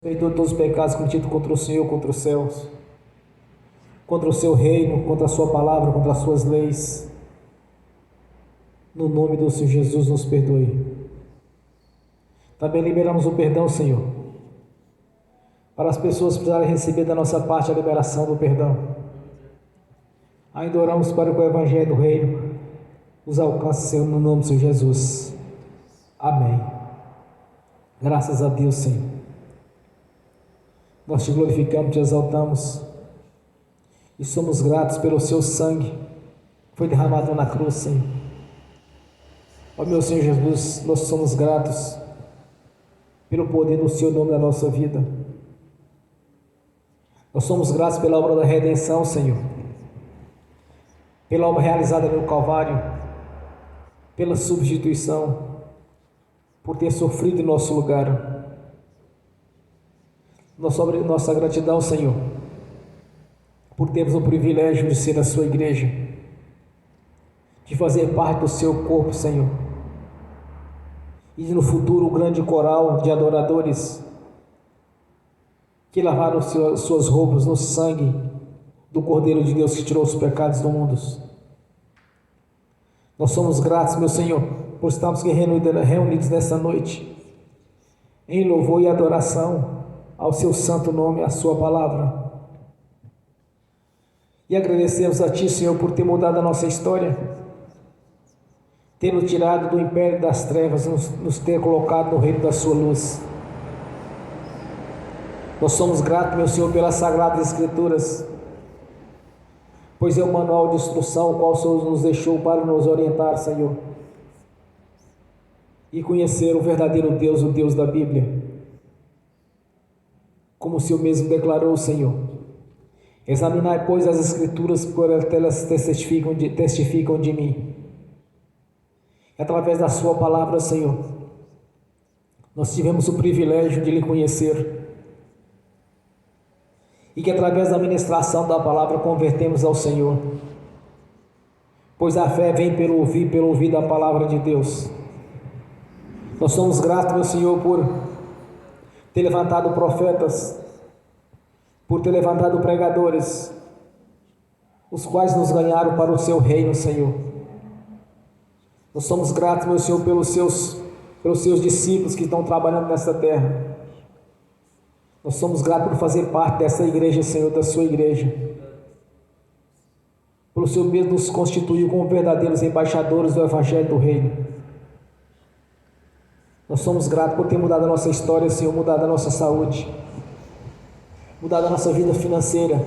Perdoa todos os pecados cometidos contra o Senhor, contra os céus, contra o seu reino, contra a sua palavra, contra as suas leis. No nome do Senhor Jesus, nos perdoe. Também liberamos o perdão, Senhor, para as pessoas precisarem receber da nossa parte a liberação do perdão. Ainda oramos para que o Evangelho do Reino os alcance, Senhor, no nome do Senhor Jesus. Amém. Graças a Deus, Senhor. Nós te glorificamos, te exaltamos e somos gratos pelo seu sangue que foi derramado na cruz, Senhor. Ó meu Senhor Jesus, nós somos gratos pelo poder do seu nome na nossa vida. Nós somos gratos pela obra da redenção, Senhor, pela obra realizada no Calvário, pela substituição, por ter sofrido em nosso lugar. Nossa gratidão, Senhor, por termos o privilégio de ser a sua igreja, de fazer parte do seu corpo, Senhor, e no futuro o grande coral de adoradores que lavaram suas roupas no sangue do Cordeiro de Deus que tirou os pecados do mundo. Nós somos gratos, meu Senhor, por estarmos reunidos nessa noite em louvor e adoração ao seu santo nome, à sua palavra. E agradecemos a ti, Senhor, por ter mudado a nossa história, ter nos tirado do império das trevas, nos ter colocado no reino da sua luz. Nós somos gratos, meu Senhor, pelas Sagradas Escrituras, pois é o manual de instrução o qual o Senhor nos deixou para nos orientar, Senhor, e conhecer o verdadeiro Deus, o Deus da Bíblia. Como o Senhor mesmo declarou, Senhor: examinai, pois, as Escrituras, por elas testificam de mim. Através da sua palavra, Senhor, nós tivemos o privilégio de lhe conhecer, e que através da ministração da palavra convertemos ao Senhor, pois a fé vem pelo ouvir da palavra de Deus. Nós somos gratos, meu Senhor, por ter levantado profetas, por ter levantado pregadores, os quais nos ganharam para o seu reino, Senhor. Nós somos gratos, meu Senhor, pelos seus discípulos que estão trabalhando nessa terra. Nós somos gratos por fazer parte dessa igreja, Senhor, da sua igreja. Pelo Senhor mesmo nos constituiu como verdadeiros embaixadores do Evangelho do Reino. Nós somos gratos por ter mudado a nossa história, Senhor, mudado a nossa saúde, mudado a nossa vida financeira,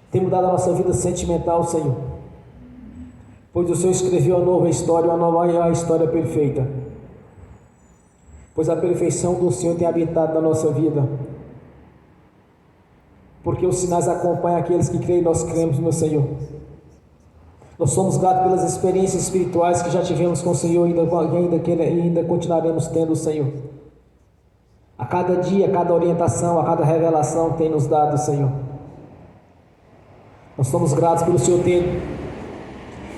ter mudado a nossa vida sentimental, Senhor, pois o Senhor escreveu uma nova história, uma história perfeita, pois a perfeição do Senhor tem habitado na nossa vida, porque os sinais acompanham aqueles que creem, nós cremos, meu Senhor. Nós somos gratos pelas experiências espirituais que já tivemos com o Senhor e ainda continuaremos tendo, Senhor. A cada dia, a cada orientação, a cada revelação tem nos dado, Senhor. Nós somos gratos pelo Senhor ter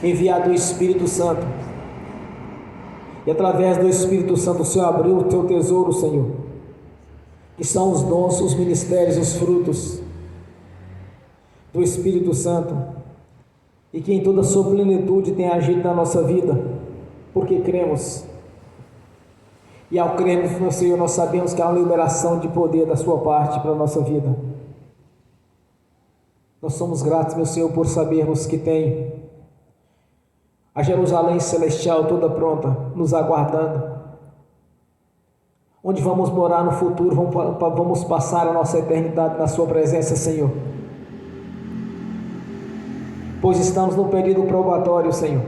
enviado o Espírito Santo. E através do Espírito Santo o Senhor abriu o teu tesouro, Senhor, que são os dons, os ministérios, os frutos do Espírito Santo, e que em toda a sua plenitude tem agido na nossa vida, porque cremos. E ao crermos no Senhor, nós sabemos que há uma liberação de poder da sua parte para a nossa vida. Nós somos gratos, meu Senhor, por sabermos que tem a Jerusalém celestial toda pronta, nos aguardando, onde vamos morar no futuro, vamos passar a nossa eternidade na sua presença, Senhor. Pois estamos no período probatório, Senhor,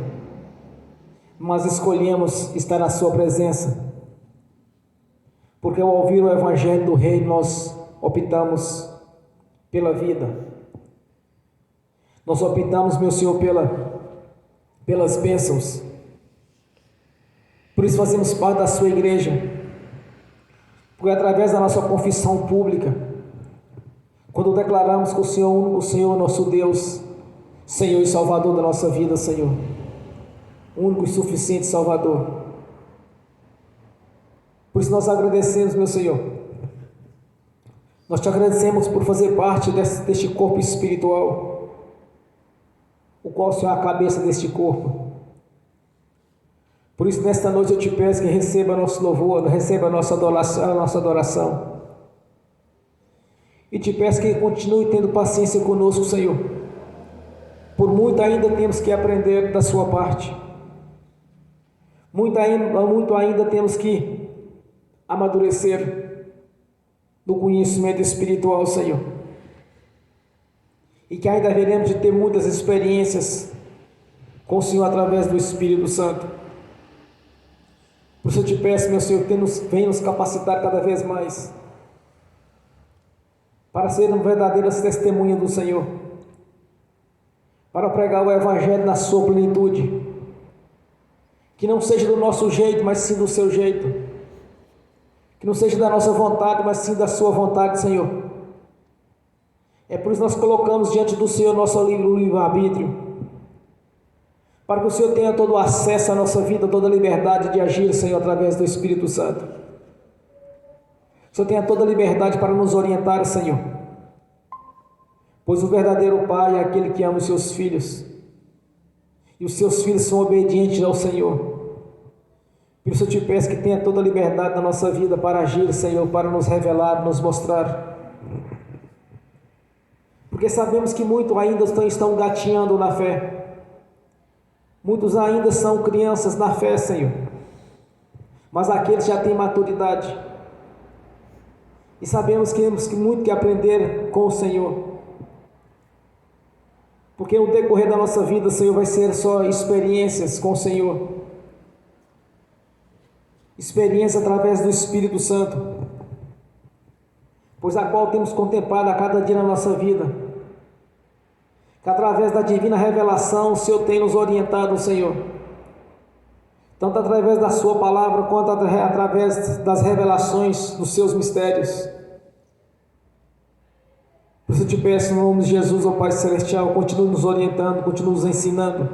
mas escolhemos estar na sua presença, porque ao ouvir o Evangelho do Reino, nós optamos pela vida, nós optamos, meu Senhor, pelas bênçãos. Por isso fazemos parte da sua igreja, porque através da nossa confissão pública, quando declaramos que o Senhor é nosso Deus, Senhor e Salvador da nossa vida, Senhor, único e suficiente Salvador, Por isso nós agradecemos, meu Senhor, Nós te agradecemos por fazer parte deste corpo espiritual, o qual o Senhor é a cabeça deste corpo. Por isso, nesta noite eu te peço que receba nosso louvor, receba a nossa adoração. E te peço que continue tendo paciência conosco, Senhor. Por muito ainda temos que aprender da sua parte. Muito ainda temos que amadurecer do conhecimento espiritual, Senhor. E que ainda veremos de ter muitas experiências com o Senhor através do Espírito Santo. Por isso eu te peço, meu Senhor, que venha nos capacitar cada vez mais para sermos verdadeiras testemunhas do Senhor, para pregar o Evangelho na sua plenitude, que não seja do nosso jeito, mas sim do seu jeito, que não seja da nossa vontade, mas sim da sua vontade, Senhor. É por isso que nós colocamos diante do Senhor nosso livre-arbítrio, para que o Senhor tenha todo o acesso à nossa vida, toda a liberdade de agir, Senhor, através do Espírito Santo. O Senhor tenha toda a liberdade para nos orientar, Senhor, pois o verdadeiro Pai é aquele que ama os seus filhos, e os seus filhos são obedientes ao Senhor. Por isso eu te peço que tenha toda a liberdade na nossa vida para agir, Senhor, para nos revelar, nos mostrar, porque sabemos que muitos ainda estão gatinhando na fé. Muitos ainda são crianças na fé, Senhor, mas aqueles já têm maturidade, e sabemos que temos muito que aprender com o Senhor, porque no decorrer da nossa vida, Senhor, vai ser só experiências com o Senhor, experiência através do Espírito Santo, pois a qual temos contemplado a cada dia na nossa vida, que através da divina revelação o Senhor tem nos orientado, Senhor, tanto através da sua palavra, quanto através das revelações dos seus mistérios. Por isso eu te peço, em nome de Jesus, ó Pai Celestial, continue nos orientando, continue nos ensinando,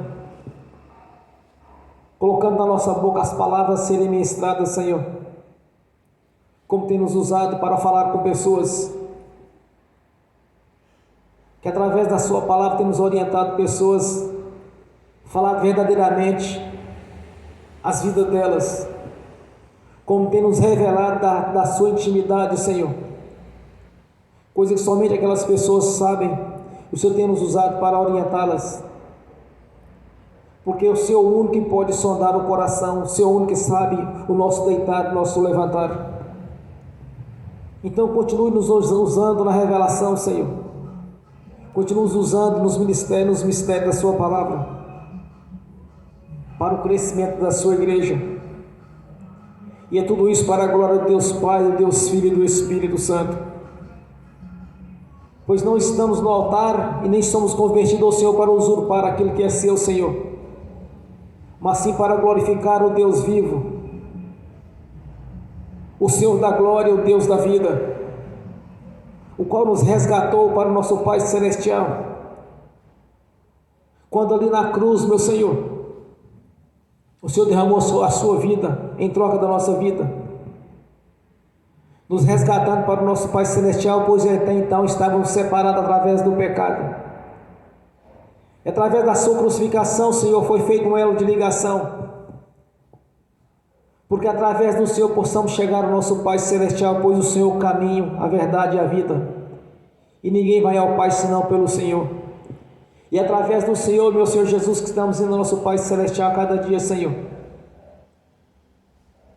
colocando na nossa boca as palavras a serem ministradas, Senhor, como tem nos usado para falar com pessoas, que através da sua palavra temos orientado pessoas a falar verdadeiramente as vidas delas, como tem nos revelado da sua intimidade, Senhor, coisa que somente aquelas pessoas sabem. O Senhor tem nos usado para orientá-las, porque o Senhor é o único que pode sondar o coração, o Senhor é o único que sabe o nosso deitar, o nosso levantar. Então continue nos usando na revelação, Senhor, continue nos usando nos mistérios da sua palavra, para o crescimento da sua igreja, e é tudo isso para a glória de Deus Pai, do Deus Filho e do Espírito Santo, pois não estamos no altar e nem somos convertidos ao Senhor para usurpar aquilo que é seu, Senhor, mas sim para glorificar o Deus vivo, o Senhor da glória, o Deus da vida, o qual nos resgatou para o nosso Pai Celestial, quando ali na cruz, meu Senhor, o Senhor derramou a sua vida em troca da nossa vida, nos resgatando para o nosso Pai Celestial, pois até então estávamos separados através do pecado. Através da sua crucificação, Senhor, foi feito um elo de ligação, porque através do Senhor possamos chegar ao nosso Pai Celestial, pois o Senhor é o caminho, a verdade e a vida, e ninguém vai ao Pai senão pelo Senhor. E através do Senhor, meu Senhor Jesus, que estamos indo ao nosso Pai Celestial a cada dia, Senhor,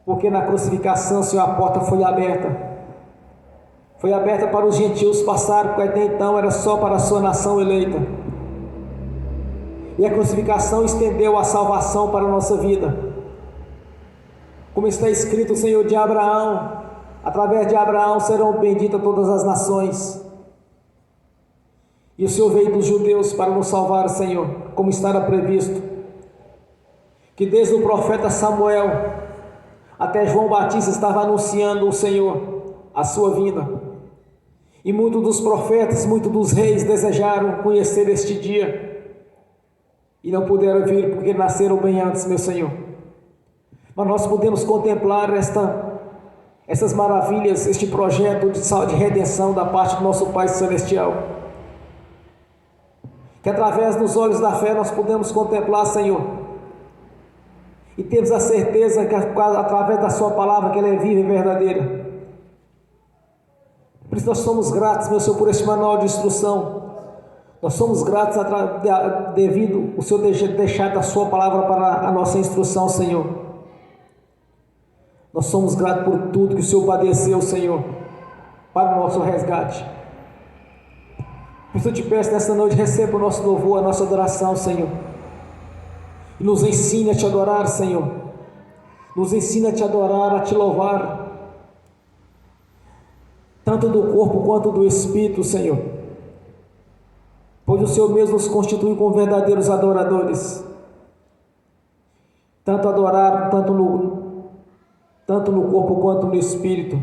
porque na crucificação, Senhor, a porta foi aberta para os gentios passar, porque até então era só para a sua nação eleita, e a crucificação estendeu a salvação para a nossa vida, como está escrito, Senhor, de Abraão, através de Abraão serão benditas todas as nações, e o Senhor veio dos judeus para nos salvar, Senhor, como estava previsto, que desde o profeta Samuel até João Batista estava anunciando o Senhor, a sua vinda, e muitos dos profetas, muitos dos reis desejaram conhecer este dia, e não puderam vir porque nasceram bem antes, meu Senhor, mas nós podemos contemplar essas maravilhas, este projeto de redenção da parte do nosso Pai Celestial. Que através dos olhos da fé nós podemos contemplar, Senhor, e temos a certeza que através da Sua palavra que ela é viva e verdadeira. Por isso nós somos gratos, meu Senhor, por este manual de instrução. Nós somos gratos devido ao Senhor deixar da Sua palavra para a nossa instrução, Senhor. Nós somos gratos por tudo que o Senhor padeceu, Senhor, para o nosso resgate. Por isso eu te peço nesta noite, receba o nosso louvor, a nossa adoração, Senhor. E nos ensine a te adorar, Senhor. Nos ensine a te adorar, a te louvar, tanto do corpo quanto do espírito, Senhor. Pois o Senhor mesmo nos constitui como verdadeiros adoradores. Tanto adorar, tanto no corpo quanto no espírito.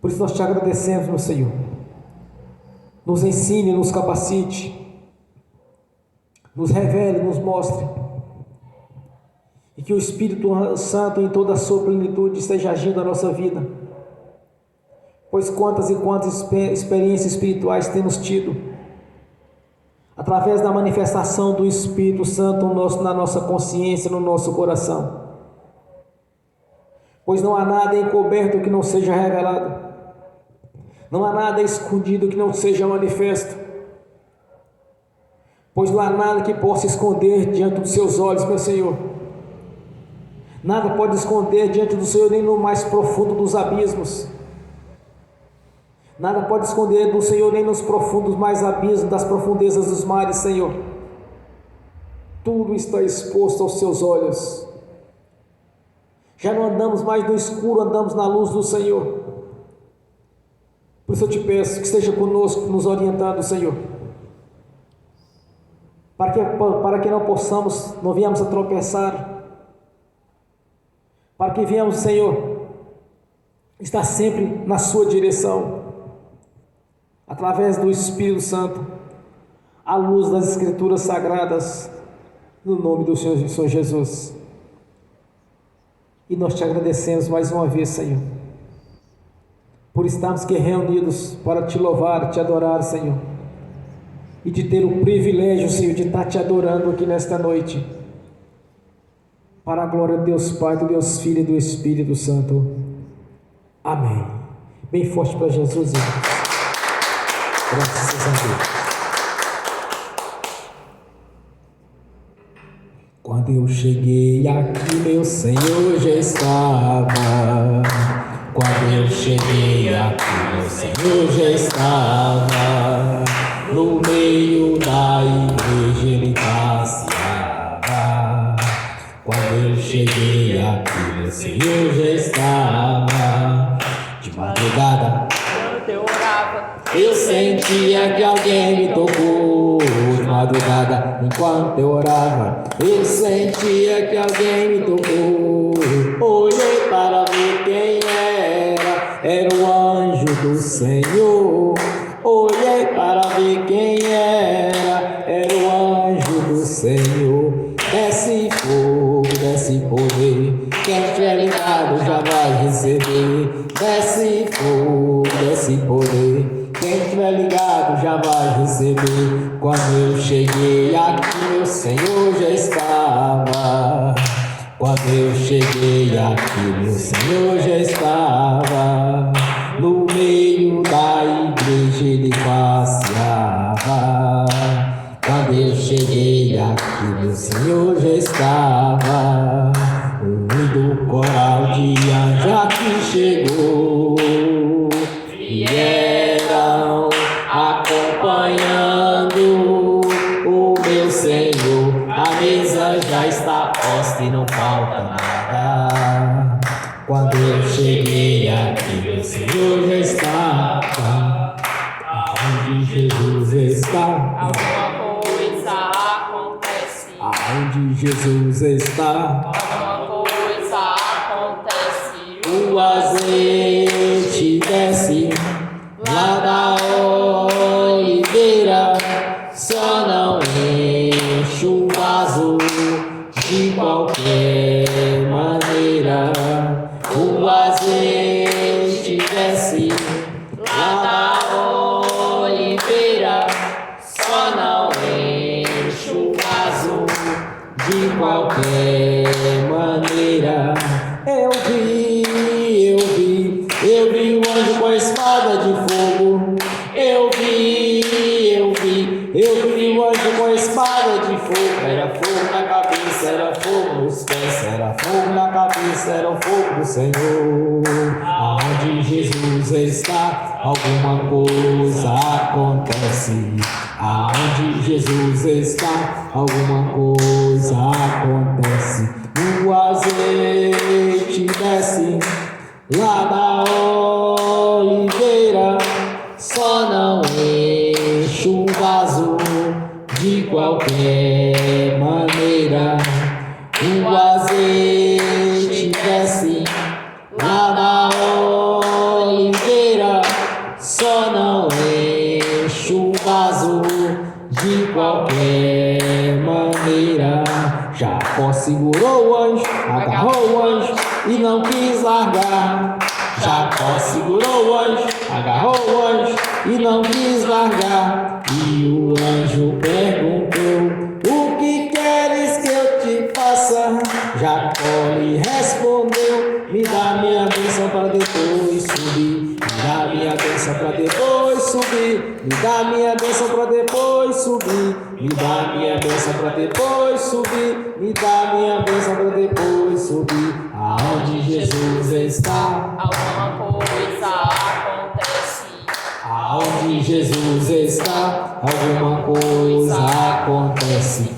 Por isso nós te agradecemos, meu Senhor. Nos ensine, nos capacite, nos revele, nos mostre, e que o Espírito Santo em toda a sua plenitude esteja agindo na nossa vida, pois quantas e quantas experiências espirituais temos tido, através da manifestação do Espírito Santo na nossa consciência, no nosso coração, pois não há nada encoberto que não seja revelado, não há nada escondido que não seja manifesto, pois não há nada que possa esconder diante dos seus olhos, meu Senhor. Nada pode esconder diante do Senhor, nem no mais profundo dos abismos. Nada pode esconder do Senhor, nem nos profundos mais abismos das profundezas dos mares, Senhor. Tudo está exposto aos seus olhos. Já não andamos mais no escuro, andamos na luz do Senhor. Por isso eu te peço que esteja conosco, nos orientando, Senhor, para que não venhamos a tropeçar, para que venhamos, Senhor, estar sempre na sua direção, através do Espírito Santo, à luz das Escrituras Sagradas, no nome do Senhor Jesus. E nós te agradecemos mais uma vez, Senhor, por estarmos aqui reunidos para te louvar, te adorar, Senhor, e de ter o privilégio, Senhor, de estar te adorando aqui nesta noite, para a glória de Deus Pai, do Deus Filho e do Espírito Santo. Amém. Bem forte para Jesus, irmãos. Graças a Deus. Quando eu cheguei aqui, meu Senhor já estava. Quando eu cheguei aqui, meu Senhor já estava. No meio da igreja ele passeava. Quando eu cheguei aqui, meu Senhor já estava. De madrugada, quando eu orava, eu sentia que alguém me tocou. De madrugada, enquanto eu orava, eu sentia que alguém me tocou. Olhei para ver quem era o anjo do Senhor. Olhei para ver quem era o anjo do Senhor. Desce fogo, desce poder, quem estiver ligado já vai receber. Desce fogo, desce poder, quem estiver ligado já vai receber. Quando eu cheguei aqui, meu Senhor já estava. Quando eu cheguei aqui, meu Senhor já estava. No meio da igreja ele passeava. Quando eu cheguei aqui, meu Senhor já estava. O lindo coral de anjos aqui chegou. Vieram acompanhando o meu Senhor. A mesa já está posta e não falta nada. Quando eu cheguei aqui, meu Senhor já estava. Aonde Jesus está, alguma coisa acontece. Aonde Jesus está, alguma coisa acontece. O azeite desce lá da oliveira, só não enche o vaso de qualquer maneira. desce lá da oliveira, só não enche o vaso de qualquer maneira. Eu vi o anjo com a espada de fogo. Eu vi o anjo com a espada de fogo. Era fogo na cabeça, era fogo nos pés, era fogo na cabeça, era o fogo do Senhor. Aonde Jesus está, alguma coisa acontece. Aonde Jesus está, alguma coisa acontece. O azeite desce lá da oliveira, só não enche o vaso de qualquer maneira. O azeite desce lá da oliveira, só não enche o vaso de qualquer maneira. Jacó segurou o anjo, agarrou o anjo e não quis largar. Jacó segurou o anjo, agarrou o anjo e não quis largar. E o anjo perguntou: o que queres que eu te faça? Jacó lhe respondeu: me dá minha bênção para depois subir. Me dá minha bênção para depois subir. Me dá minha bênção para depois subir. Me dá minha bênção para depois subir. Me dá minha bênção para depois subir. Aonde Jesus está, alguma coisa acontece. aonde Jesus está, alguma coisa acontece.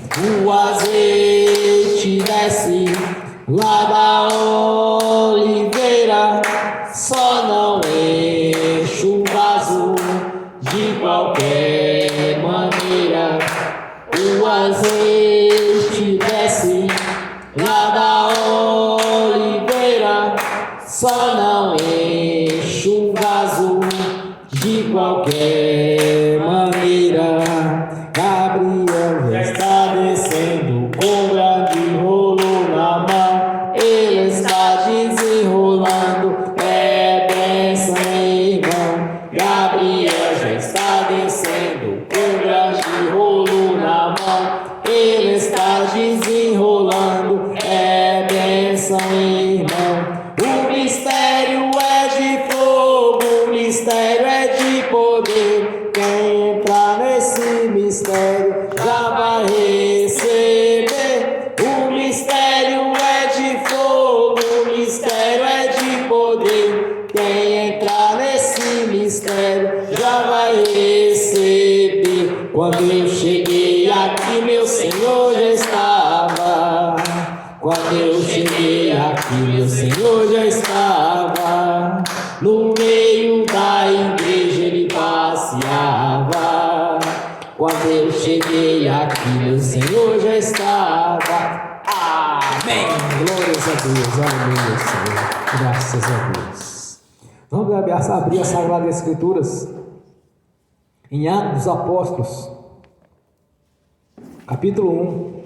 O azeite desce lá da oliveira, só não enche o vaso de qualquer maneira. O azeite desce lá da oliveira, só não enche o vaso de qualquer maneira. Gabriel já está descendo com grande rolo na mão. Ele está desenrolando, é bênção, irmão. Gabriel já está descendo com grande rolo na mão. Ele está desenrolando, é bênção, irmão. O mistério é de fogo, o mistério é de poder. Quem entrar nesse mistério já vai receber. O mistério é de fogo, o mistério é de poder. Quem entrar nesse mistério já vai receber. Quando eu cheguei aqui, meu Senhor já estava. Quando eu cheguei aqui, meu Senhor já estava. No meio da igreja ele passeava. Quando eu cheguei aqui, meu Senhor já estava. Amém. Glórias a Deus, amém, Senhor. Graças a Deus. Vamos abrir as Sagradas Escrituras em Atos dos Apóstolos, capítulo 1.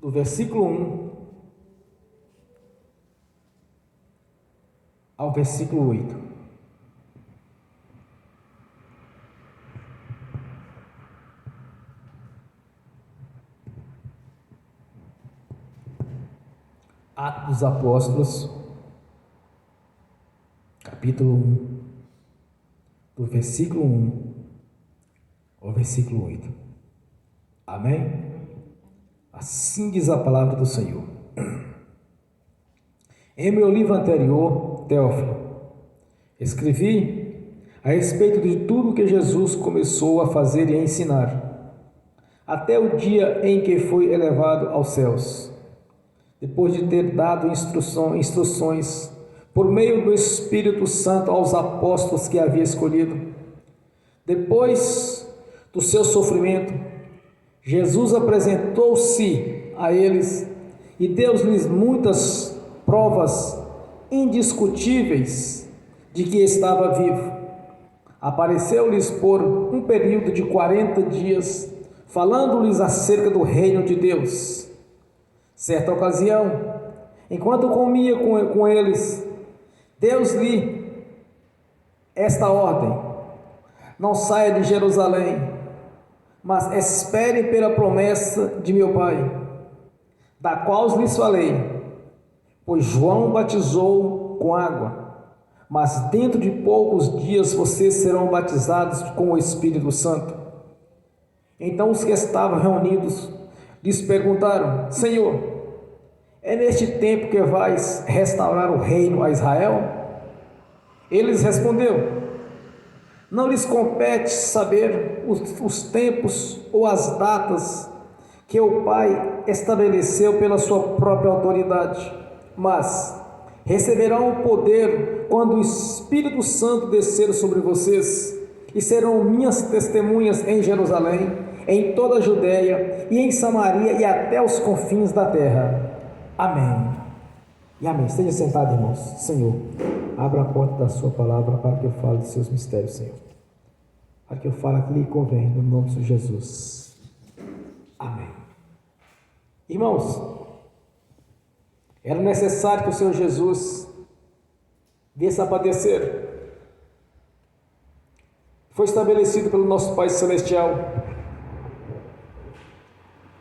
Do versículo 1 ao versículo 8. Atos dos Apóstolos, capítulo 1, do versículo 1 ao versículo 8. Amém? Assim diz a palavra do Senhor. Em meu livro anterior, Teófilo, escrevi a respeito de tudo que Jesus começou a fazer e a ensinar, até o dia em que foi elevado aos céus, depois de ter dado instruções por meio do Espírito Santo aos apóstolos que havia escolhido. Depois do seu sofrimento, Jesus apresentou-se a eles e deu-lhes muitas provas indiscutíveis de que estava vivo. Apareceu-lhes por um período de 40 dias falando-lhes acerca do reino de Deus. Certa ocasião, enquanto comia com eles, deu-lhe esta ordem: não saia de Jerusalém, mas espere pela promessa de meu Pai, da qual lhes falei. Pois João batizou com água, mas dentro de poucos dias vocês serão batizados com o Espírito Santo. Então os que estavam reunidos lhes perguntaram: Senhor, é neste tempo que vais restaurar o reino a Israel? Ele lhes respondeu: não lhes compete saber os tempos ou as datas que o Pai estabeleceu pela sua própria autoridade, mas receberão o poder quando o Espírito Santo descer sobre vocês, e serão minhas testemunhas em Jerusalém, em toda a Judéia e em Samaria e até os confins da terra. Amém. E amém. Esteja sentado, irmãos. Senhor, abra a porta da sua palavra para que eu fale de seus mistérios, Senhor. Para que eu fale aquilo que lhe convém, no nome de Jesus. Amém. Irmãos, era necessário que o Senhor Jesus viesse a padecer. Foi estabelecido pelo nosso Pai Celestial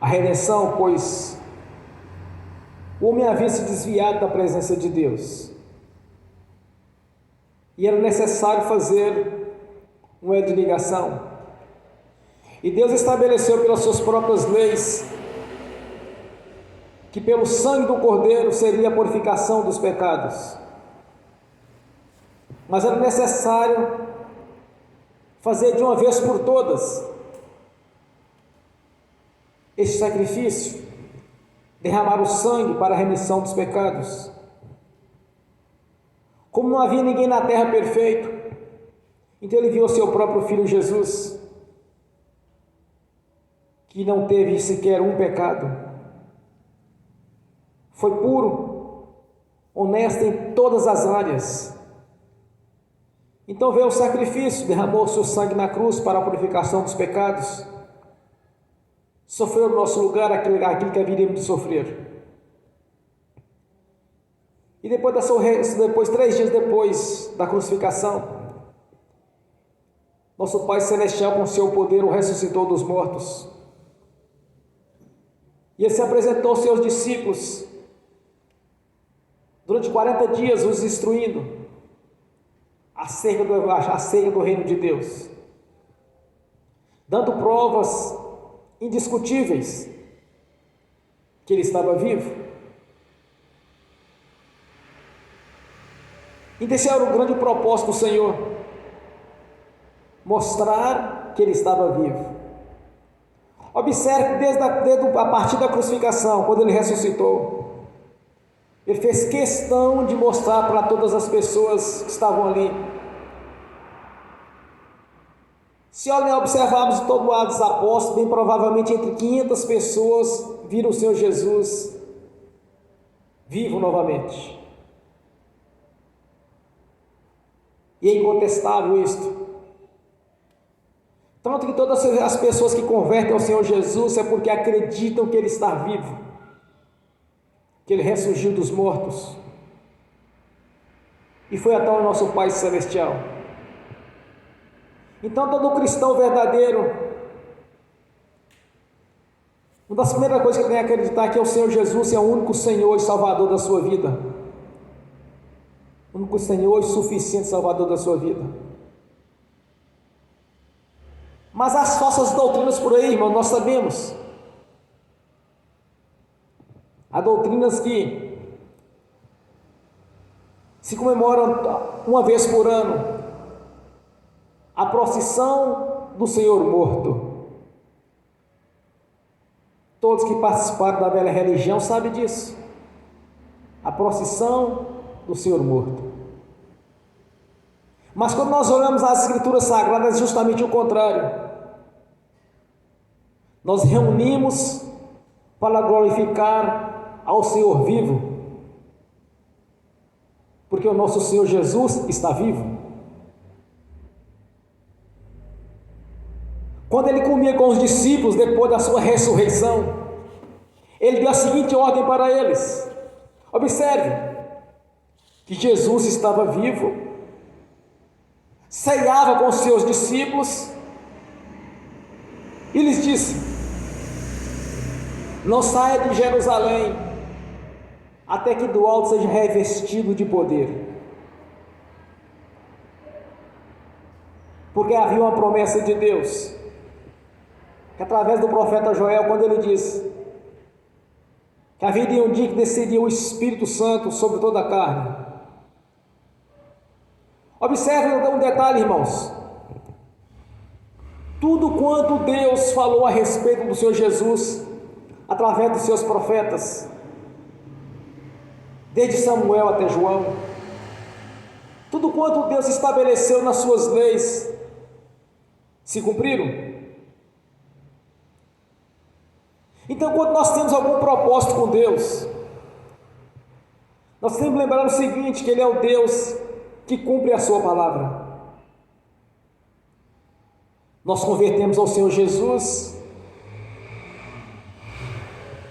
a redenção, pois o homem havia se desviado da presença de Deus, e era necessário fazer uma elo de ligação, e Deus estabeleceu pelas suas próprias leis que pelo sangue do Cordeiro seria a purificação dos pecados, mas era necessário fazer de uma vez por todas este sacrifício, derramar o sangue para a remissão dos pecados. Como não havia ninguém na terra perfeito, então ele enviou seu próprio Filho Jesus, que não teve sequer um pecado, foi puro, honesto em todas as áreas. Então veio o sacrifício, derramou seu sangue na cruz para a purificação dos pecados, sofreu no nosso lugar aquilo que haveríamos de sofrer. E depois 3 dias depois da crucificação, nosso Pai Celestial, com seu poder, o ressuscitou dos mortos. E ele se apresentou aos seus discípulos durante 40 dias, os instruindo acerca do reino de Deus, dando provas indiscutíveis que ele estava vivo. E desse era o grande propósito do Senhor: mostrar que ele estava vivo. Observe que desde a partir da crucificação, quando ele ressuscitou, ele fez questão de mostrar para todas as pessoas que estavam ali. Se observarmos de todo lado dos apóstolos, bem provavelmente entre 500 pessoas viram o Senhor Jesus vivo novamente. E é incontestável isto. Tanto que todas as pessoas que convertem ao Senhor Jesus é porque acreditam que Ele está vivo, que Ele ressurgiu dos mortos, e foi até o nosso Pai Celestial. Então todo cristão verdadeiro, uma das primeiras coisas que ele tem que acreditar é que o Senhor Jesus é o único Senhor e Salvador da sua vida, o único Senhor e suficiente Salvador da sua vida. Mas as falsas doutrinas por aí, irmão, nós sabemos. Há doutrinas que se comemoram uma vez por ano a procissão do Senhor morto. Todos que participaram da velha religião sabem disso. A procissão do Senhor morto. Mas quando nós olhamos as Escrituras Sagradas, é justamente o contrário. Nós reunimos para glorificar ao Senhor vivo, porque o nosso Senhor Jesus está vivo. quando ele comia com os discípulos depois da sua ressurreição, ele deu a seguinte ordem para eles. Observe que Jesus estava vivo, ceava com os seus discípulos e lhes disse: não saia de Jerusalém até que do alto seja revestido de poder. Porque havia uma promessa de Deus, que através do profeta Joel, quando ele disse que haveria um dia que desceria o Espírito Santo sobre toda a carne. Observe um detalhe, irmãos. Tudo quanto Deus falou a respeito do Senhor Jesus, através dos seus profetas, desde Samuel até João, tudo quanto Deus estabeleceu nas suas leis, se cumpriram. Então, quando nós temos algum propósito com Deus, nós temos que lembrar o seguinte, que Ele é o Deus que cumpre a sua palavra. Nós convertemos ao Senhor Jesus,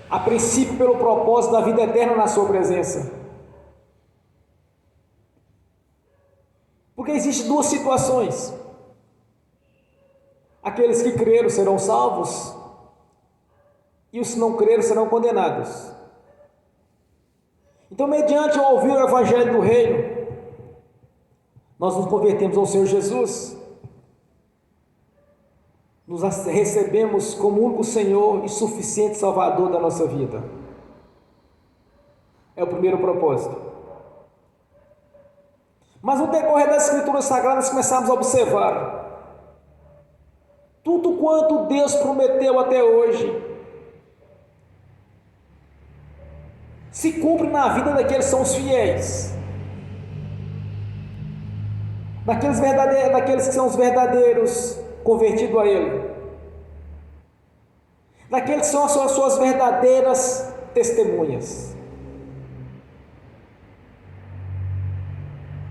a princípio pelo propósito da vida eterna na sua presença. Porque existem duas situações: aqueles que creram serão salvos, e os que não creram serão condenados. Então, mediante o ouvir o Evangelho do Reino, nós nos convertemos ao Senhor Jesus, nos recebemos como único Senhor e suficiente Salvador da nossa vida. É o primeiro propósito. Mas no decorrer das Escrituras Sagradas começamos a observar tudo quanto Deus prometeu até hoje se cumpre na vida daqueles que são os fiéis, daqueles que são os verdadeiros convertidos a Ele, daqueles que são as suas verdadeiras testemunhas.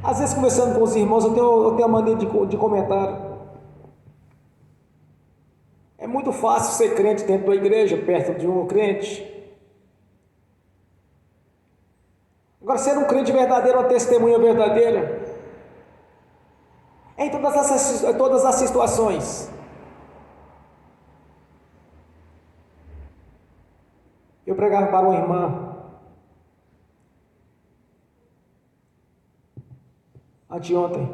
Às vezes, conversando com os irmãos, eu tenho a mania de comentar. É muito fácil ser crente dentro da igreja, perto de um crente. Agora, ser um crente verdadeiro, uma testemunha verdadeira, é em todas as situações. Eu pregava para uma irmã anteontem,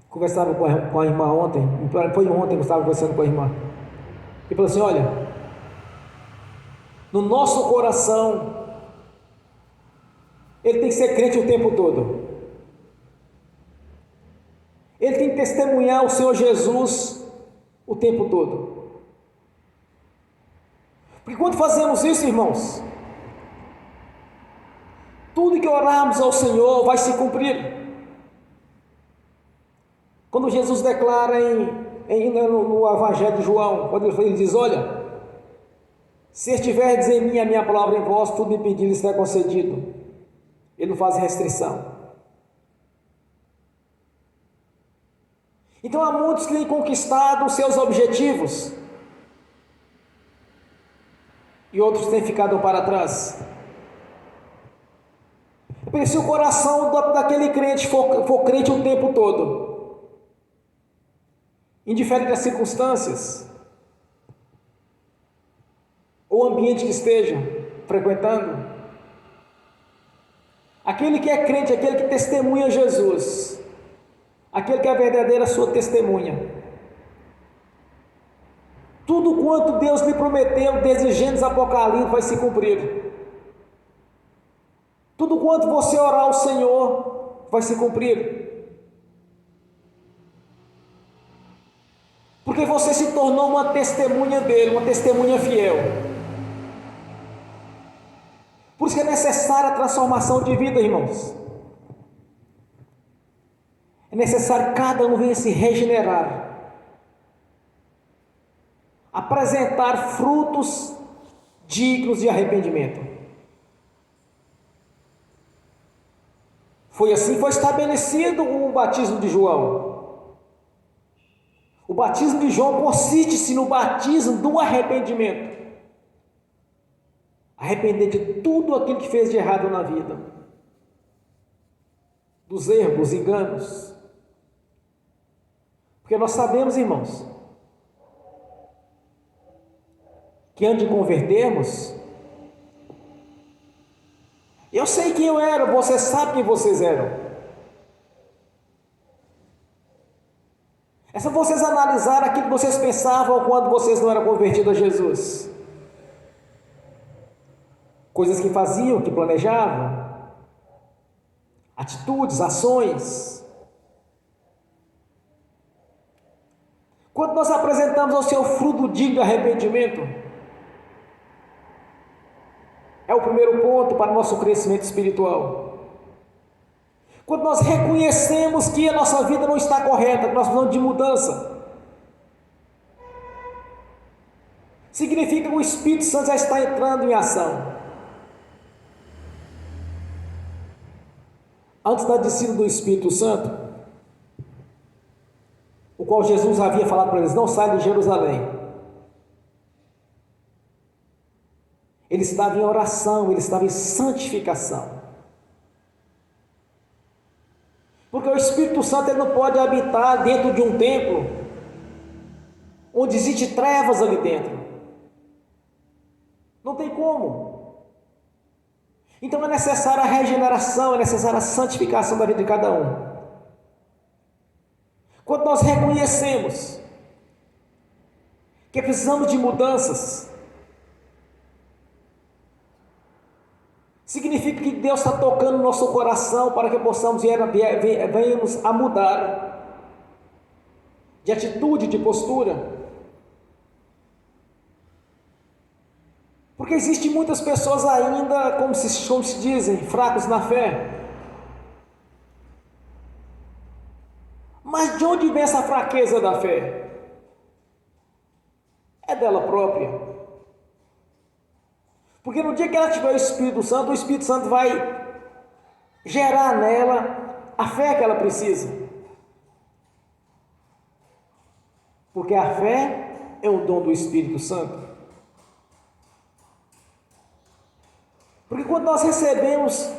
conversava com a irmã ontem, foi ontem que eu estava conversando com a irmã, e falou assim: olha, no nosso coração, ele tem que ser crente o tempo todo, ele tem que testemunhar o Senhor Jesus o tempo todo, porque quando fazemos isso, irmãos, tudo que orarmos ao Senhor vai se cumprir. Quando Jesus declara no Evangelho de João, quando ele diz: olha, se estiverdes em mim, a minha palavra em vós, tudo me pedir será concedido. Ele não faz restrição. Então há muitos que têm conquistado os seus objetivos e outros têm ficado para trás. Porque se o coração daquele crente for crente o tempo todo, indiferente das circunstâncias ou ambiente que esteja frequentando, aquele que é crente, aquele que testemunha Jesus, aquele que é a verdadeira sua testemunha, tudo quanto Deus lhe prometeu desde Gênesis Apocalipse vai se cumprir. Tudo quanto você orar ao Senhor vai se cumprir, porque você se tornou uma testemunha dele, uma testemunha fiel. Por isso que é necessária a transformação de vida, irmãos. É necessário que cada um venha se regenerar, apresentar frutos dignos de arrependimento. Foi assim que foi estabelecido o batismo de João. O batismo de João consiste-se no batismo do arrependimento. Arrepender de tudo aquilo que fez de errado na vida. Dos erros, dos enganos. Porque nós sabemos, irmãos, que antes de convertermos, eu sei quem eu era, você sabe quem vocês eram. É só vocês analisarem aquilo que vocês pensavam quando vocês não eram convertidos a Jesus. Coisas que faziam, que planejavam, atitudes, ações. Quando nós apresentamos ao Senhor fruto digno de arrependimento, é o primeiro ponto para o nosso crescimento espiritual. Quando nós reconhecemos que a nossa vida não está correta, que nós precisamos de mudança, significa que o Espírito Santo já está entrando em ação. Antes da descida do Espírito Santo, o qual Jesus havia falado para eles, não saiam de Jerusalém. Ele estava em oração, ele estava em santificação. Porque o Espírito Santo ele não pode habitar dentro de um templo onde existe trevas ali dentro. Não tem como. Então é necessária a regeneração, é necessária a santificação da vida de cada um. Quando nós reconhecemos que precisamos de mudanças, significa que Deus está tocando no nosso coração para que possamos venhamos a mudar de atitude, de postura. Porque existem muitas pessoas ainda, como se dizem, fracos na fé. Mas de onde vem essa fraqueza da fé? É dela própria. Porque no dia que ela tiver o Espírito Santo vai gerar nela a fé que ela precisa. Porque a fé é um dom do Espírito Santo. Porque quando nós recebemos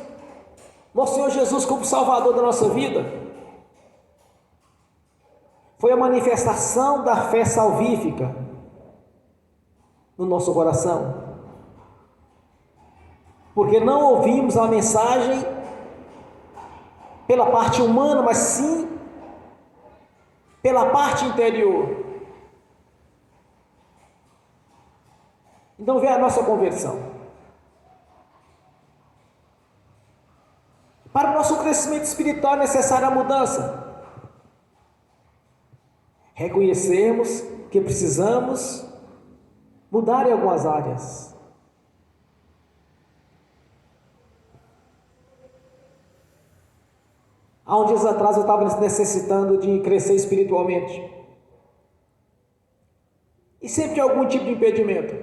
nosso Senhor Jesus como Salvador da nossa vida, foi a manifestação da fé salvífica no nosso coração. Porque não ouvimos a mensagem pela parte humana, mas sim pela parte interior. Então vem a nossa conversão. Para o nosso crescimento espiritual é necessária a mudança. Reconhecermos que precisamos mudar em algumas áreas. Há uns dias atrás eu estava necessitando de crescer espiritualmente. E sempre tinha algum tipo de impedimento.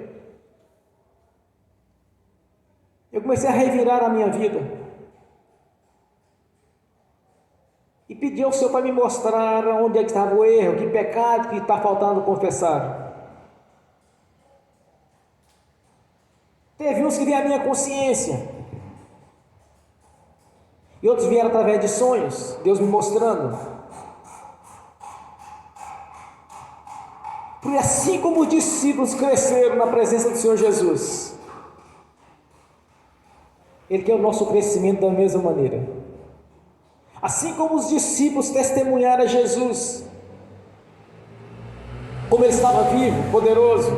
Eu comecei a revirar a minha vida. E pedi ao Senhor para me mostrar onde é que estava o erro, que pecado que está faltando confessar. Teve uns que vieram à minha consciência. E outros vieram através de sonhos, Deus me mostrando. Porque assim como os discípulos cresceram na presença do Senhor Jesus, Ele quer o nosso crescimento da mesma maneira. Assim como os discípulos testemunharam a Jesus, como Ele estava vivo, poderoso,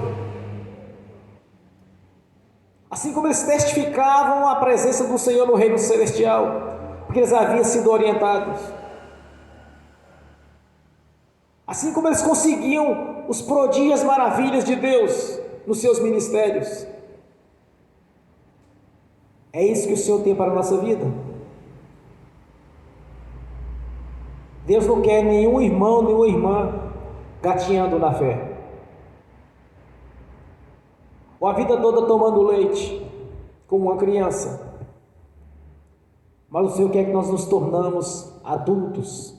assim como eles testificavam a presença do Senhor no reino celestial, porque eles haviam sido orientados, assim como eles conseguiam os prodígios, as maravilhas de Deus nos seus ministérios. É isso que o Senhor tem para a nossa vida. Deus não quer nenhum irmão, nenhuma irmã gatinhando na fé, ou a vida toda tomando leite, como uma criança. Mas o Senhor quer que nós nos tornamos adultos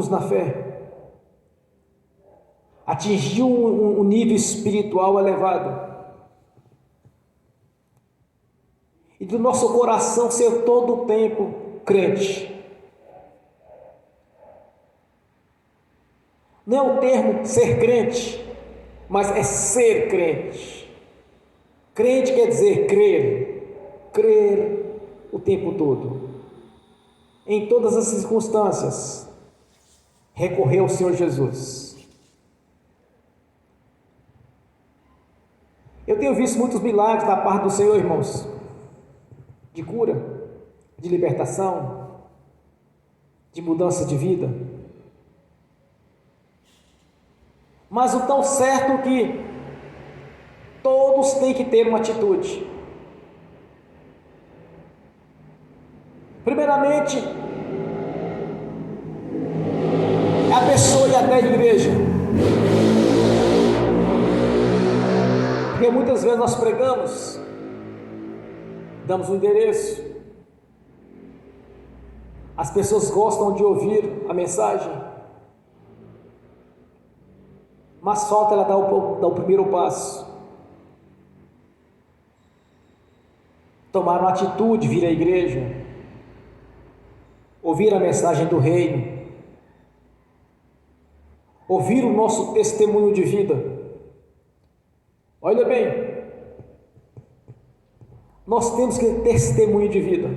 na fé. atingir um nível espiritual elevado, e do nosso coração ser todo o tempo crente. Não é o termo ser crente, mas é ser crente. Crente quer dizer crer o tempo todo, em todas as circunstâncias, recorrer ao Senhor Jesus. Eu tenho visto muitos milagres da parte do Senhor, irmãos, de cura, de libertação, de mudança de vida. Mas o tão certo que todos têm que ter uma atitude. Primeiramente, é a pessoa ir até a igreja. Porque muitas vezes nós pregamos, damos um endereço, as pessoas gostam de ouvir a mensagem, mas falta ela dar o primeiro passo, tomar uma atitude, vir à igreja, ouvir a mensagem do reino, ouvir o nosso testemunho de vida. Olha bem, nós temos que ter testemunho de vida.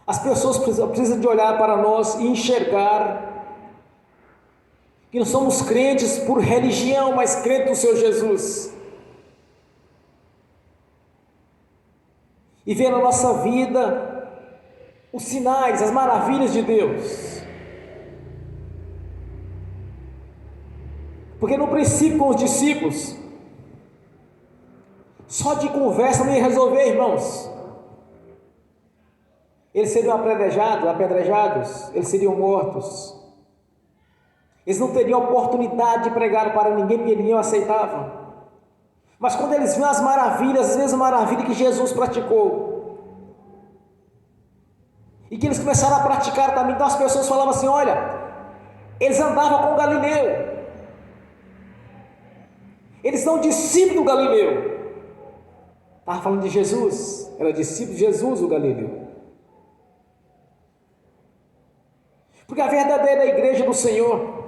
As pessoas precisam de olhar para nós e enxergar que não somos crentes por religião, mas crentes no Senhor Jesus. E ver na nossa vida os sinais, as maravilhas de Deus. Porque no princípio com os discípulos, só de conversa não ia resolver, irmãos. Eles seriam apedrejados, eles seriam mortos. Eles não teriam oportunidade de pregar para ninguém, porque ninguém o aceitava. Mas quando eles viam as maravilhas, as mesmas maravilhas que Jesus praticou, e que eles começaram a praticar também, então as pessoas falavam assim: olha, eles andavam com Galileu, eles são discípulos do Galileu. Estava falando de Jesus, era discípulo de Jesus o Galileu. Porque a verdadeira igreja do Senhor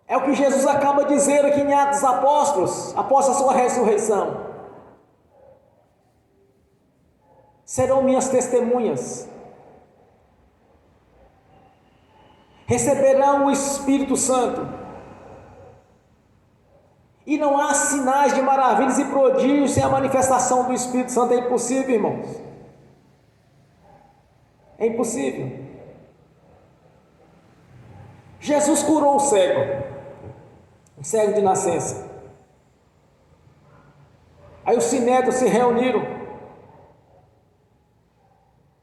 é o que Jesus acaba de dizer aqui em Atos dos Apóstolos, após a sua ressurreição: serão minhas testemunhas, receberão o Espírito Santo, e não há sinais de maravilhas e prodígios sem a manifestação do Espírito Santo. É impossível, irmãos. É impossível. Jesus curou um cego de nascença. Aí os sinédrios se reuniram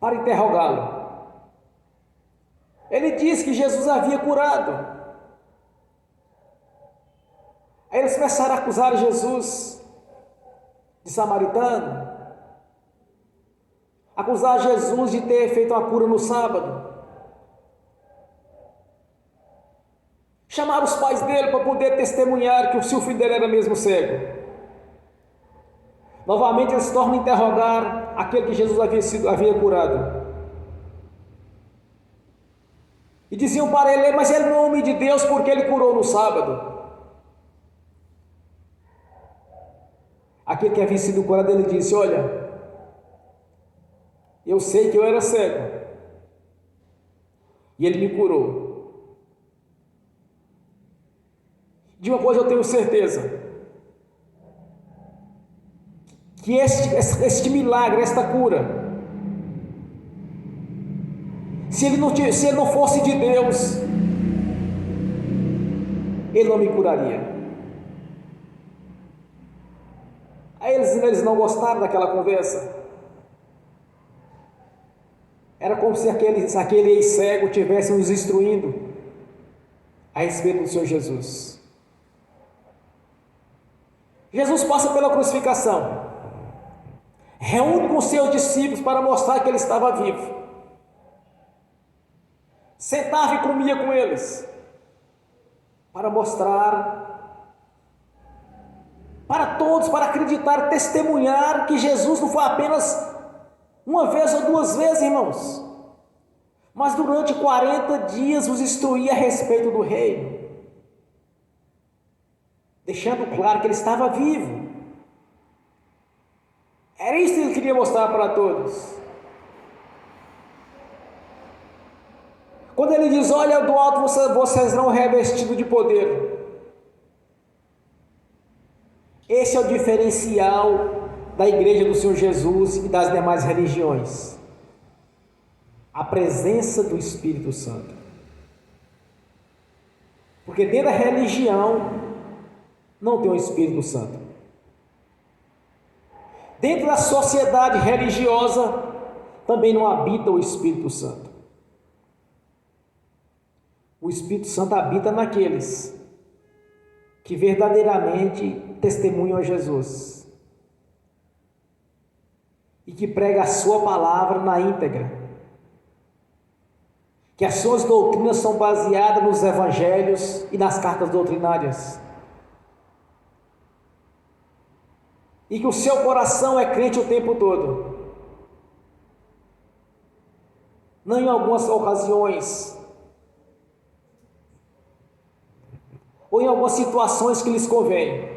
para interrogá-lo. Ele disse que Jesus havia curado. Aí eles começaram a acusar Jesus de samaritano, acusar Jesus de ter feito uma cura no sábado. Chamaram os pais dele para poder testemunhar que o seu filho dele era mesmo cego. Novamente eles tornam a interrogar aquele que Jesus havia curado. E diziam para ele: mas ele não é homem de Deus, porque ele curou no sábado. Aquele que havia sido curado, ele disse: olha, eu sei que eu era cego, e ele me curou. De uma coisa eu tenho certeza, que este milagre, esta cura, se ele não fosse de Deus, ele não me curaria. Aí eles não gostaram daquela conversa. Era como se aquele ex-cego estivesse nos instruindo a respeito do Senhor Jesus. Jesus passa pela crucificação, reúne com seus discípulos para mostrar que ele estava vivo. sentava e comia com eles, para mostrar para todos, para acreditar, testemunhar que Jesus não foi apenas uma vez ou duas vezes, irmãos, mas durante 40 dias os instruía a respeito do reino, deixando claro que ele estava vivo. Era isso que ele queria mostrar para todos. Quando ele diz: olha, do alto vocês serão revestidos de poder. Esse é o diferencial da igreja do Senhor Jesus e das demais religiões. A presença do Espírito Santo. Porque dentro da religião não tem o Espírito Santo. Dentro da sociedade religiosa também não habita o Espírito Santo. O Espírito Santo habita naqueles que verdadeiramente testemunham a Jesus e que prega a sua palavra na íntegra, que as suas doutrinas são baseadas nos evangelhos e nas cartas doutrinárias, e que o seu coração é crente o tempo todo, não em algumas ocasiões ou em algumas situações que lhes convém,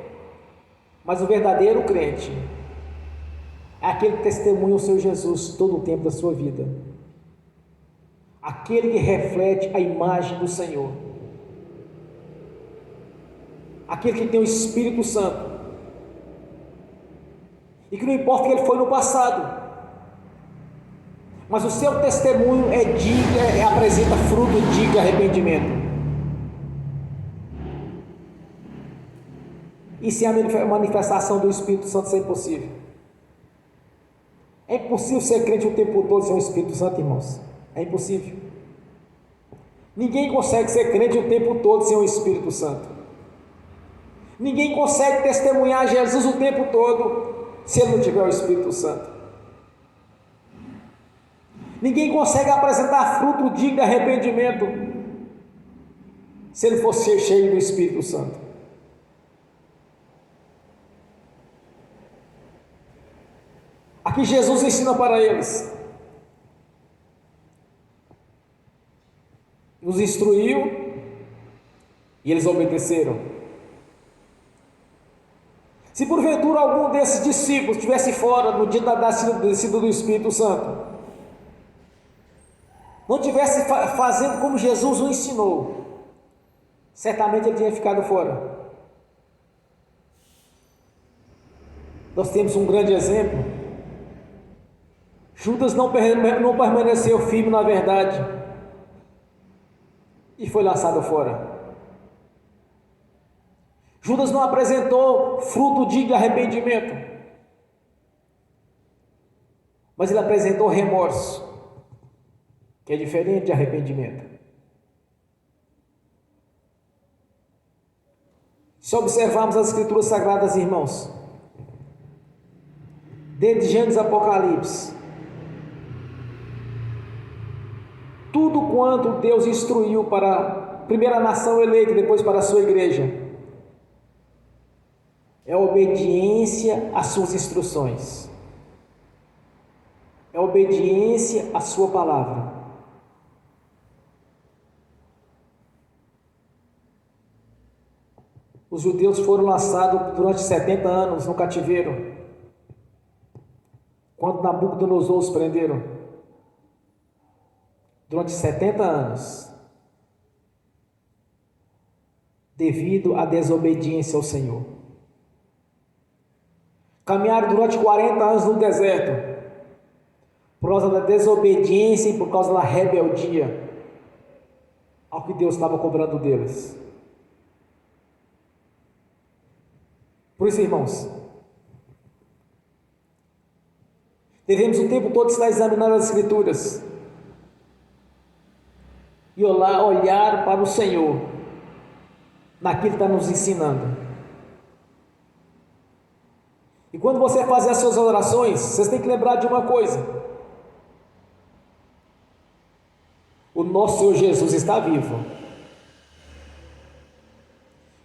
mas o verdadeiro crente é aquele que testemunha o seu Jesus todo o tempo da sua vida, aquele que reflete a imagem do Senhor, aquele que tem o Espírito Santo, e que não importa o que ele foi no passado, mas o seu testemunho apresenta fruto de arrependimento. E sem a manifestação do Espírito Santo isso é impossível. É impossível ser crente o tempo todo sem o Espírito Santo, irmãos. É impossível. Ninguém consegue ser crente o tempo todo sem o Espírito Santo. Ninguém consegue testemunhar Jesus o tempo todo se ele não tiver o Espírito Santo. Ninguém consegue apresentar fruto digno de arrependimento se ele for ser cheio do Espírito Santo. Aqui Jesus ensina para eles, nos instruiu e eles obedeceram. Se porventura algum desses discípulos estivesse fora no dia da descida do Espírito Santo, não estivesse fazendo como Jesus o ensinou, certamente ele tinha ficado fora. Nós temos um grande exemplo. Judas não permaneceu firme na verdade e foi lançado fora. Judas não apresentou fruto digno de arrependimento, mas ele apresentou remorso, que é diferente de arrependimento. Se observarmos as Escrituras Sagradas, irmãos, desde Gênesis e Apocalipse, tudo quanto Deus instruiu para a primeira nação eleita e depois para a sua igreja, é obediência às suas instruções, é obediência à sua palavra. Os judeus foram lançados durante 70 anos no cativeiro, quando Nabucodonosor os prenderam. Durante 70 anos, devido à desobediência ao Senhor. Caminharam durante 40 anos no deserto, por causa da desobediência e por causa da rebeldia ao que Deus estava cobrando deles. Por isso, irmãos, devemos o tempo todo estar examinando as Escrituras e olhar para o Senhor naquilo que está nos ensinando. E quando você fazer as suas orações, vocês têm que lembrar de uma coisa: o nosso Senhor Jesus está vivo.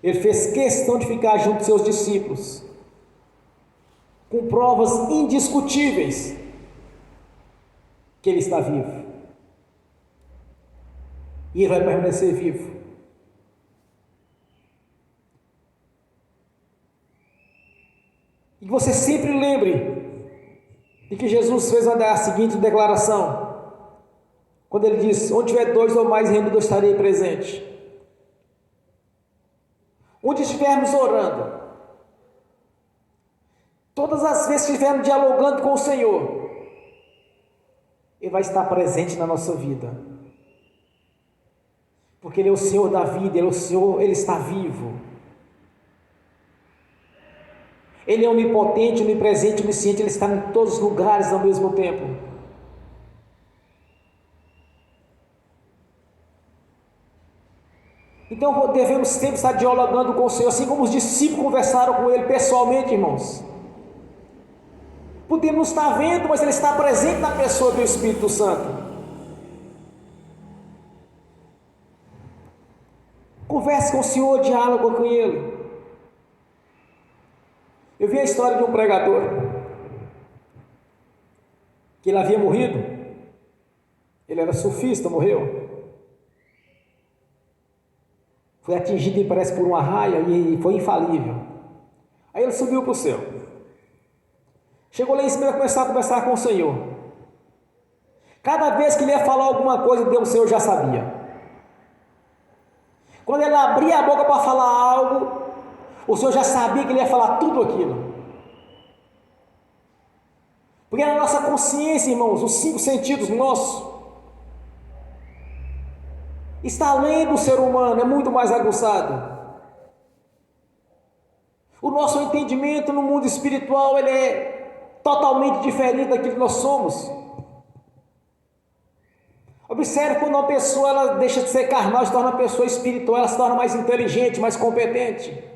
Ele fez questão de ficar junto dos seus discípulos, com provas indiscutíveis que Ele está vivo. E Ele vai permanecer vivo. E que você sempre lembre de que Jesus fez a seguinte declaração, quando Ele disse: onde tiver 2 ou mais reunidos, eu estarei presente. Onde estivermos orando, todas as vezes que estivermos dialogando com o Senhor, Ele vai estar presente na nossa vida, porque Ele é o Senhor da vida, Ele é o Senhor, Ele está vivo. Ele é onipotente, onipresente, onisciente, Ele está em todos os lugares ao mesmo tempo. Então devemos sempre estar dialogando com o Senhor, assim como os discípulos conversaram com Ele pessoalmente, irmãos. Podemos estar vendo, mas Ele está presente na pessoa do Espírito Santo. Converse com o Senhor, diálogo com Ele. Eu vi a história de um pregador, que ele havia morrido, ele era surfista, morreu. Foi atingido, parece, por uma raia e foi infalível. Aí ele subiu para o céu. Chegou lá em cima e começou a conversar com o Senhor. Cada vez que ele ia falar alguma coisa, Deus, o Senhor já sabia. Quando ele abria a boca para falar algo, o Senhor já sabia que ele ia falar tudo aquilo. Porque na nossa consciência, irmãos, os 5 sentidos nossos, está além do ser humano, é muito mais aguçado. O nosso entendimento no mundo espiritual, ele é totalmente diferente daquilo que nós somos. Observe, quando uma pessoa ela deixa de ser carnal, se torna uma pessoa espiritual, ela se torna mais inteligente, mais competente.